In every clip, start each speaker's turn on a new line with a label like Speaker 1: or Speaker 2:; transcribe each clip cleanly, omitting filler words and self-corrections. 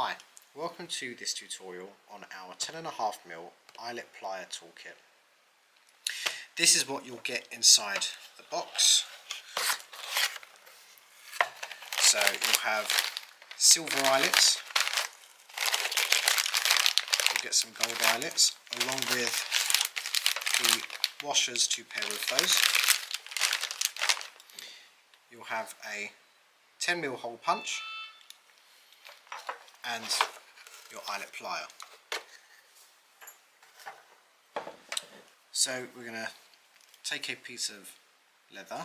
Speaker 1: Hi, welcome to this tutorial on our 10.5mm Eyelet Plier Toolkit. This is what you'll get inside the box. So you'll have silver eyelets, you'll get some gold eyelets along with the washers to pair with those. You'll have a 10mm hole punch and your eyelet plier. So we're going to take a piece of leather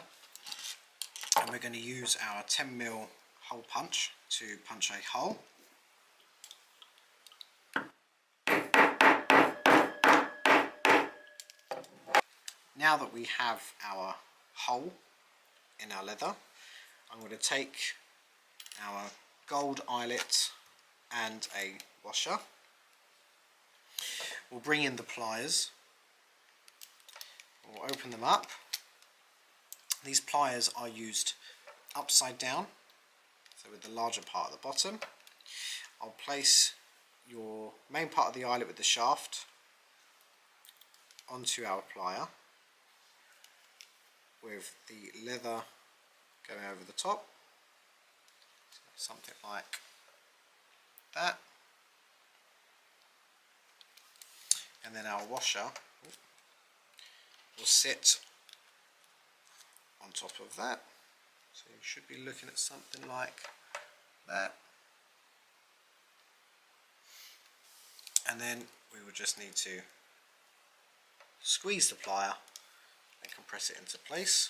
Speaker 1: and we're going to use our 10mm hole punch to punch a hole. Now that we have our hole in our leather, I'm going to take our gold eyelet and a washer. We'll bring in the pliers, we'll open them up. These pliers are used upside down, so with the larger part at the bottom. I'll place your main part of the eyelet with the shaft onto our plier with the leather going over the top, so something like that, and then our washer will sit on top of that, so you should be looking at something like that, and then we will just need to squeeze the plier and compress it into place.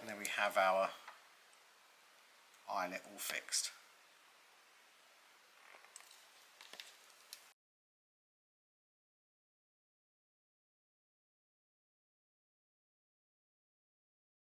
Speaker 1: And then we have our eyelet all fixed.